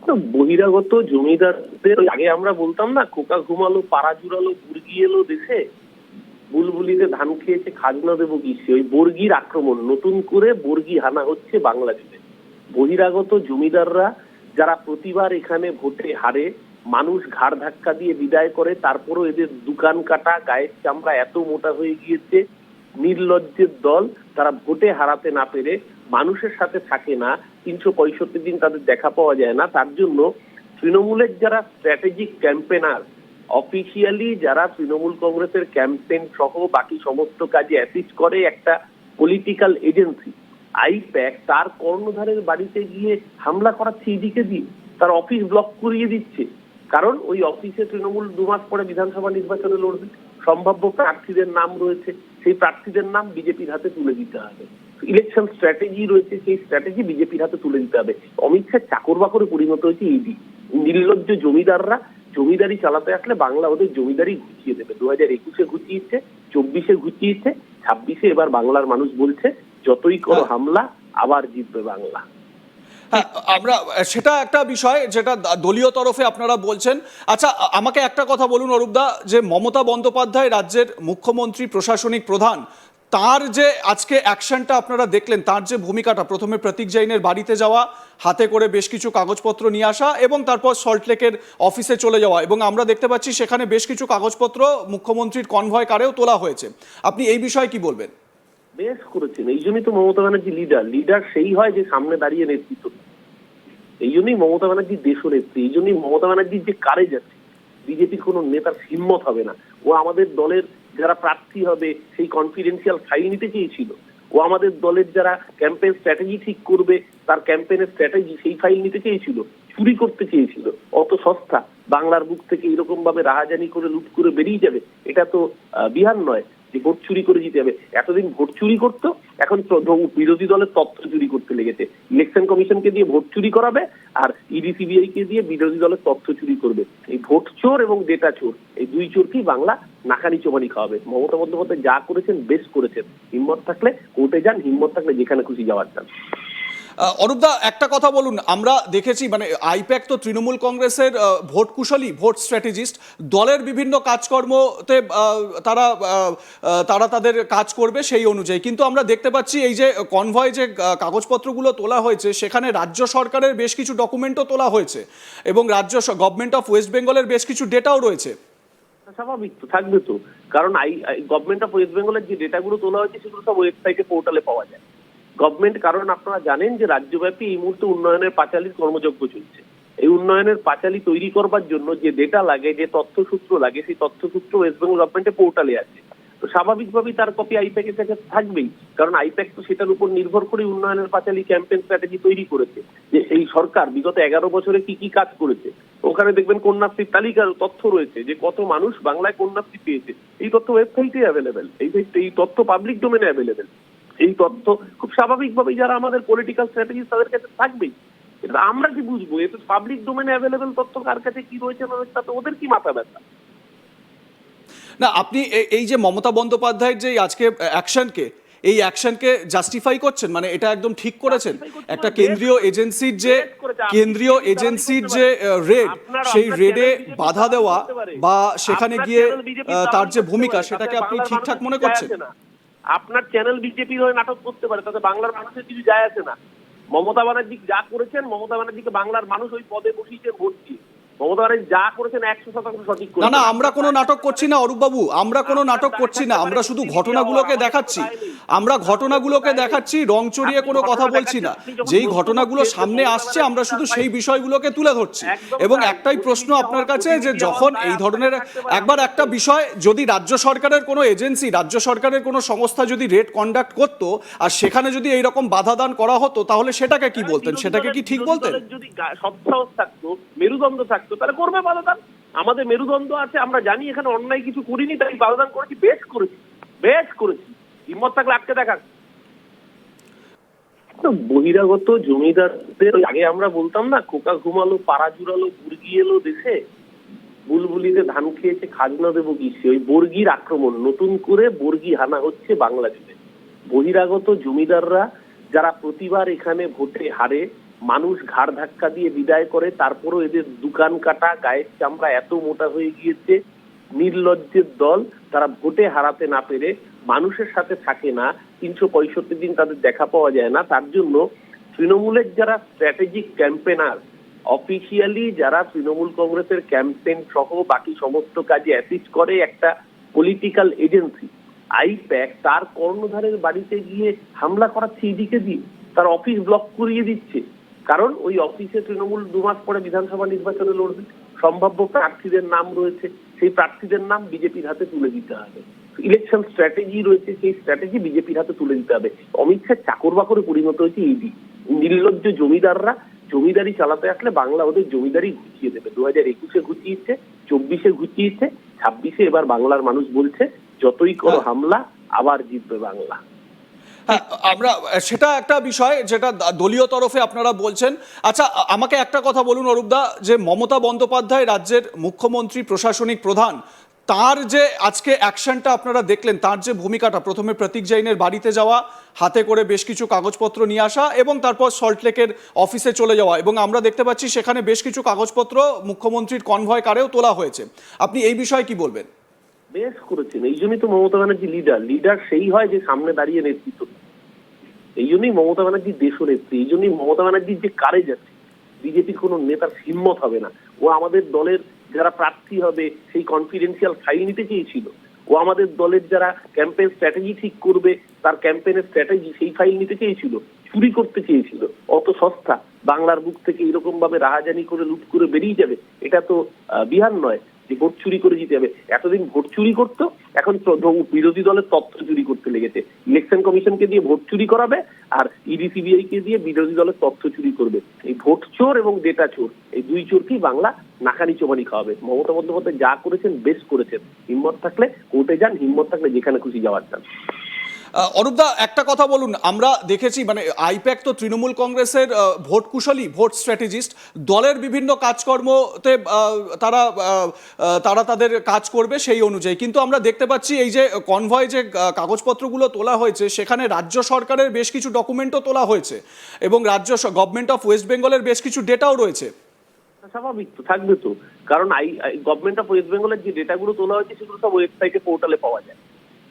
তো বহিরাগত জমিদারদের আগে আমরা বলতাম না, খোকা ঘুমালো পাড়া জুড়ালো বুর্গি এলো দেশে, বুলবুলিতে ধান খেয়েছে খাজনা দেবো কিসে। ওই বর্গির আক্রমণ, নতুন করে বর্গি হানা হচ্ছে বাংলা জুড়ে। বহিরাগত জমিদাররা যারা প্রতিবার এখানে ভোটে হারে, মানুষ ঘাড় ধাক্কা দিয়ে বিদায় করে, তারপরও এদের দোকান কাটা গায়ের চামড়া এত মোটা হয়ে গিয়েছে, নির্লজ্জের দল। তারা ভোটে হারাতে না পেরে মানুষের সাথে থাকে না, 365 দিন তাদের দেখা পাওয়া যায় না। তার জন্য তৃণমূলের যারা স্ট্র্যাটেজিক ক্যাম্পেনার, অফিসিয়ালি যারা তৃণমূল কংগ্রেসের ক্যাম্পেইন সহ বাকি সমস্ত কাজে অ্যাসিস্ট করে, একটা পলিটিক্যাল এজেন্সি আইপ্যাক, তার কর্ণধারের বাড়িতে গিয়ে হামলা করাচ্ছে ইডিকে দিয়ে, তার অফিস ব্লক করিয়ে দিচ্ছে। কারণ ওই অফিসে তৃণমূল 2 মাস পরে বিধানসভা নির্বাচনে লড়বে, সম্ভাব্য প্রার্থীদের নাম রয়েছে, সেই প্রার্থীদের নাম বিজেপির হাতে তুলে দিতে হবে। ইলেকশন স্ট্র্যাটেজি রয়েছে, সেই স্ট্র্যাটেজি বিজেপির হাতে তুলে দিতে হবে। অমিত শাহ চাকর বাকরে পরিণত হয়েছে ইডি। নির্লজ্জ জমিদাররা জমিদারি চালাতে আসলে বাংলা ওদের জমিদারি ঘুচিয়ে দেবে। 2021-এ ঘুচিয়েছে, 24-এ ঘুচিয়েছে, 26-এ এবার বাংলার মানুষ বলছে যতই করো হামলা আবার জিতবে বাংলা। হ্যাঁ, আমরা সেটা একটা বিষয় যেটা দলীয় তরফে আপনারা বলছেন। আচ্ছা, আমাকে একটা কথা বলুন অরূপদা, যে মমতা বন্দ্যোপাধ্যায় রাজ্যের মুখ্যমন্ত্রী, প্রশাসনিক প্রধান, তার যে আজকে অ্যাকশনটা আপনারা দেখলেন, তার যে ভূমিকাটা, প্রথমে প্রতীক জৈনের বাড়িতে যাওয়া, হাতে করে বেশ কিছু কাগজপত্র নিয়ে আসা, এবং তারপর সল্টলেকের অফিসে চলে যাওয়া, এবং আমরা দেখতে পাচ্ছি সেখানে বেশ কিছু কাগজপত্র মুখ্যমন্ত্রীর কনভয় কারেও তোলা হয়েছে। আপনি এই বিষয়ে কি বলবেন? বেশ করেছেন, এই জন্যই তো মমতা ব্যানার্জি লিডার সেই হয় যে সামনে দাঁড়িয়ে নেতৃত্ব। এই জন্যই মমতা ব্যানার্জির দেশ নেত্রী, এই জন্যই মমতা ব্যানার্জির যে কারেজ আছে, বিজেপির কোন নেতার হিম্মত হবে না। ও আমাদের দলের যারা প্রার্থী হবে সেই কনফিডেন্সিয়াল ফাইল নিতে চেয়েছিল। ও আমাদের দলের যারা ক্যাম্পেইন স্ট্র্যাটেজি ঠিক করবে, তার ক্যাম্পেইনের স্ট্র্যাটেজি সেই ফাইল নিতে চেয়েছিল, চুরি করতে চেয়েছিল। অত সস্তা বাংলার বুক থেকে এরকম ভাবে রাহাজানি করে লুট করে বেরিয়ে যাবে, এটা তো বিহার নয় যে ভোট চুরি করে জিতে যাবে। এতদিন ভোট চুরি করতো, এখন বিরোধী দলের তথ্য চুরি করতে লেগেছে। ইলেকশন কমিশনকে দিয়ে ভোট চুরি করাবে, আর ইডি সিবিআই কে দিয়ে বিরোধী দলের তথ্য চুরি করবে। এই ভোট চোর এবং ডেটা চোর, এই দুই চোরকেই বাংলা নাকানি চোবানি খাওয়াবে। মমতা বন্দ্যোপাধ্যায় যা করেছেন বেশ করেছেন। হিম্মত থাকলে কোর্টে যান, হিম্মত থাকলে যেখানে খুশি যাওয়ার যান। অরূপদা, একটা কথা বলুন, আমরা দেখেছি মানে আইপ্যাক তো তৃণমূল কংগ্রেসের ভোট কুশলী, ভোট স্ট্র্যাটেজিস্ট, দলের বিভিন্ন কাজকর্মতে তারা তারা তাদের কাজ করবে সেই অনুযায়ী। কিন্তু আমরা দেখতে পাচ্ছি এই যে কনভয় যে কাগজপত্রগুলো তোলা হয়েছে, সেখানে রাজ্য সরকারের বেশ কিছু ডকুমেন্টও তোলা হয়েছে, এবং গভর্নমেন্ট অফ ওয়েস্ট বেঙ্গলের বেশ কিছু ডেটাও রয়েছে। স্বাভাবিক তো, থাকবে তো, কারণ গভর্নমেন্ট অফ ওয়েস্ট বেঙ্গলের যে ডেটাগুলো তোলা হয়েছে সেগুলো সব ওয়েবসাইটে পোর্টালে পাওয়া যায়। গভর্নমেন্ট, কারণ আপনারা জানেন যে রাজ্যব্যাপী এই মুহূর্তে উন্নয়নের পাঁচালীর কর্মযজ্ঞ চলছে। এই উন্নয়নের পাঁচালী তৈরি করবার জন্য যে ডেটা লাগে, যে তথ্যসূত্র লাগে, সেই তথ্যসূত্র ওয়েস্ট বেঙ্গল গভর্নমেন্টের পোর্টালে আছে। তো স্বাভাবিকভাবেই তার কপি আইপ্যাকের কাছে থাকবেই, কারণ আইপ্যাক তো সেটার উপর নির্ভর করে উন্নয়নের পাঁচালী ক্যাম্পেইন স্ট্র্যাটেজি তৈরি করেছে, যে এই সরকার বিগত 11 বছরে কি কি কাজ করেছে। ওখানে দেখবেন কন্যাশ্রীর তালিকার তথ্য রয়েছে, যে কত মানুষ বাংলায় কন্যাশ্রী পেয়েছে। এই তথ্য ওয়েবসাইটে অ্যাভেলেবেল, এই তথ্য পাবলিক ডোমেনে অ্যাভেলেবেল। এই তথ্য খুব স্বাভাবিকভাবেই যারা আমাদের পলিটিক্যাল স্ট্র্যাটেজি তাদের কাছে থাকবেই। এটা আমরা কি বুঝবো? এ তো পাবলিক ডোমেনে অ্যাভেলেবেল তথ্য, কার কাছে কি রয়েছে না রয়েছে তাতে ওদের কি মাথা ব্যথা। না, আপনি এই যে মমতা বন্দ্যোপাধ্যায়ের যে আজকে অ্যাকশনকে জাস্টিফাই করছেন, মানে এটা একদম ঠিক করেছেন? একটা কেন্দ্রীয় এজেন্সির যে রেড, সেই রেডে বাধা দেওয়া বা সেখানে গিয়ে তার যে ভূমিকা, সেটাকে আপনি ঠিকঠাক মনে করছেন? আপনার চ্যানেল বিজেপির হয়ে নাটক করতে পারে, তাতে বাংলার মানুষের কিছু যায় আসে না। মমতা ব্যানার্জি যা করেছেন, মমতা ব্যানার্জিকে বাংলার মানুষ ওই পদে বসিয়েছে ভোট দিয়ে। মমতা ব্যানার্জি যা করেছেন 100% সঠিক করেছেন। না, আমরা কোনো নাটক করছি না অরূপবাবু, আমরা কোনো নাটক করছি না। আমরা শুধু ঘটনাগুলোকে দেখাচ্ছি, রং চড়িয়ে কোনো কথা বলছি না। যেই ঘটনাগুলো সামনে আসছে আমরা শুধু সেই বিষয়গুলোকে তুলে ধরছি। এবং একটাই প্রশ্ন আপনার কাছে, যে যখন এই ধরনের একটা বিষয়, যদি রাজ্য সরকারের কোনো এজেন্সি, রাজ্য সরকারের কোনো সংস্থা যদি রেড কন্ডাক্ট করতো, আর সেখানে যদি এইরকম বাধা দান করা হতো, তাহলে সেটাকে কি বলতেন? সেটাকে কি ঠিক বলতেন? যদি সৎসাহস থাকতো, মেরুদণ্ড থাকতো, তাহলে করবে বাধাদান। আমাদের মেরুদণ্ড আছে, আমরা জানি এখানে অন্যায় কিছু করিনি, তাই বাধাদান করেছি। বেশ করেছি। হিম্মত থাকলে আটকে দেখা। বহিরাগত জমিদারদের আগে আমরা বলতাম না, খোকা ঘুমালো পাড়া জুড়ালো বুর্গি এলো দেশে, বুলবুলিতে ধান খেয়েছে খাজনা দেবো কিসে। ওই বর্গির আক্রমণ, নতুন করে বর্গি হানা হচ্ছে বাংলা জুড়ে। বহিরাগত জমিদাররা যারা প্রতিবার এখানে ভোটে হারে, মানুষ ঘাড় ধাক্কা দিয়ে বিদায় করে, তারপরও এদের দোকান কাটা, গায়ের চামড়া এত মোটা হয়ে গিয়েছে। নির্লজ্জের দল, তারা ভোটে হারাতে না পেরে মানুষের সাথে থাকে না, 365 দিন তাদের দেখা পাওয়া যায় না। তার জন্য তৃণমূলের যারা স্ট্র্যাটেজিক ক্যাম্পেনার, অফিসিয়ালি যারা তৃণমূল কংগ্রেসের ক্যাম্পেইন সহ বাকি সমস্ত কাজে অ্যাসিস্ট করে একটা পলিটিক্যাল এজেন্সি আইপ্যাক, তার কর্ণধারের বাড়িতে গিয়ে হামলা করাচ্ছে ইডিকে দিয়ে, তার অফিস ব্লক করিয়ে দিচ্ছে। কারণ ওই অফিসে তৃণমূল 2 মাস পরে বিধানসভা নির্বাচনে লড়বে, সম্ভাব্য প্রার্থীদের নাম রয়েছে, সেই প্রার্থীদের নাম বিজেপির হাতে তুলে দিতে হবে। ইলেকশন স্ট্র্যাটেজি রয়েছে, সেই স্ট্র্যাটেজি বিজেপির হাতে তুলে দিতে হবে। অমিত শাহ চাকর বাকরে পরিণত হয়েছে ইডি। নির্লজ্জ জমিদাররা জমিদারি চালাতে আসলে বাংলা ওদের জমিদারি ঘুচিয়ে দেবে। 2021-এ ঘুচিয়েছে, 24-এ ঘুচিয়েছে, 26-এ এবার বাংলার মানুষ বলছে যতই করো হামলা আবার জিতবে বাংলা। হ্যাঁ, আমরা সেটা একটা বিষয় যেটা দলীয় তরফে আপনারা বলছেন। আচ্ছা, আমাকে একটা কথা বলুন অরূপদা, যে মমতা বন্দ্যোপাধ্যায় রাজ্যের মুখ্যমন্ত্রী, প্রশাসনিক প্রধান, তার যে আজকে অ্যাকশনটা আপনারা দেখলেন, তার যে ভূমিকাটা, প্রথমে প্রতীক জৈনের বাড়িতে যাওয়া, হাতে করে বেশ কিছু কাগজপত্র নিয়ে আসা এবং তারপর সল্টলেকের অফিসে চলে যাওয়া, এবং আমরা দেখতে পাচ্ছি সেখানে বেশ কিছু কাগজপত্র মুখ্যমন্ত্রীর কনভয় কারেও তোলা হয়েছে। আপনি এই বিষয়ে কি বলবেন? বেশ করেছেন, এই জন্যই তো মমতা ব্যানার্জি লিডার সেই হয় যে সামনে দাঁড়িয়ে নেতৃত্ব। এই জন্যই মমতা ব্যানার্জি দেশনেত্রী, এই জন্যই মমতা ব্যানার্জির যে কারেজ আছে, বিজেপির কোনো নেতার হিম্মত হবে না। ও আমাদের দলের যারা প্রার্থী হবে সেই কনফিডেন্সিয়াল ফাইল নিতে চেয়েছিল। ও আমাদের দলের যারা ক্যাম্পেইন স্ট্র্যাটেজি ঠিক করবে, তার ক্যাম্পেইনের স্ট্র্যাটেজি সেই ফাইল নিতে চেয়েছিল, চুরি করতে চেয়েছিল। অত সস্তা বাংলার বুক থেকে এরকম ভাবে রাহাজানি করে লুট করে বেরিয়ে যাবে, এটা তো বিহার নয় যে ভোট চুরি করে জিতে যাবে। এতদিন ভোট চুরি করতো, এখন বিরোধী দলের তথ্য চুরি করতে লেগেছে। ইলেকশন কমিশনকে দিয়ে ভোট চুরি করাবে, আর ইডি সিবিআই কে দিয়ে বিরোধী দলের তথ্য চুরি করবে। এই ভোট চোর এবং ডেটা চোর, এই দুই চোরকেই বাংলা নাকানি চোবানি খাওয়াবে। মমতা বন্দ্যোপাধ্যায় যা করেছেন বেশ করেছেন। হিম্মত থাকলে কোর্টে যান, হিম্মত থাকলে যেখানে খুশি যাওয়ার যান। অরূপদা, একটা কথা বলুন, আমরা দেখেছি মানে আইপ্যাক তো তৃণমূল কংগ্রেসের ভোট কুশলী, ভোট স্ট্র্যাটেজিস্ট, দলের বিভিন্ন কাজকর্মতে তারা তারা তাদের কাজ করবে সেই অনুযায়ী। কিন্তু আমরা দেখতে পাচ্ছি এই যে কনভয় যে কাগজপত্রগুলো তোলা হয়েছে, সেখানে রাজ্য সরকারের বেশ কিছু ডকুমেন্টও তোলা হয়েছে এবং গভর্নমেন্ট অফ ওয়েস্ট বেঙ্গলের বেশ কিছু ডেটাও রয়েছে। স্বাভাবিক তো, থাকবে তো, কারণ গভর্নমেন্ট অফ ওয়েস্ট বেঙ্গলের যে ডেটাগুলো তোলা হয়েছে সেগুলো সব ওয়েবসাইটে, পোর্টালে পাওয়া যায়।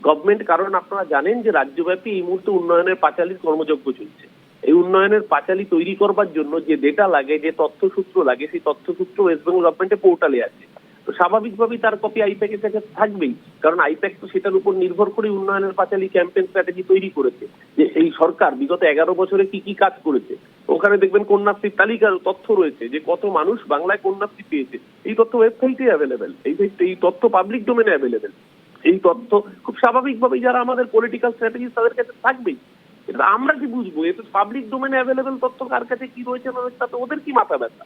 গভর্নমেন্ট, কারণ আপনারা জানেন যে রাজ্যব্যাপী এই মুহূর্তে উন্নয়নের পাঁচালীর কর্মযজ্ঞ চলছে। এই উন্নয়নের পাঁচালী তৈরি করবার জন্য যে ডেটা লাগে, যে তথ্যসূত্র লাগে, সেই তথ্যসূত্র ওয়েস্ট বেঙ্গল গভর্নমেন্টের পোর্টালে আছে। তো স্বাভাবিকভাবেই তার কপি আইপ্যাকের কাছে থাকবেই, কারণ আইপ্যাক তো সেটার উপর নির্ভর করে উন্নয়নের পাঁচালী ক্যাম্পেইন স্ট্র্যাটেজি তৈরি করেছে, যে এই সরকার বিগত 11 বছরে কি কি কাজ করেছে। ওখানে দেখবেন কন্যাশ্রীর তালিকার তথ্য রয়েছে, যে কত মানুষ বাংলায় কন্যাশ্রী পেয়েছে। এই তথ্য ওয়েবসাইটে অ্যাভেলেবেল, এই তথ্য পাবলিক ডোমেনে অ্যাভেলেবেল। এই তথ্য খুব স্বাভাবিকভাবেই যারা আমাদের পলিটিক্যাল স্ট্র্যাটেজি তাদের কাছে থাকবেই। এটা আমরা কি বুঝবো? এটা পাবলিক ডোমেনে অ্যাভেলেবেল তথ্য, কার কাছে কি রয়েছে না রয়েছে তাতে ওদের কি মাথা ব্যথা?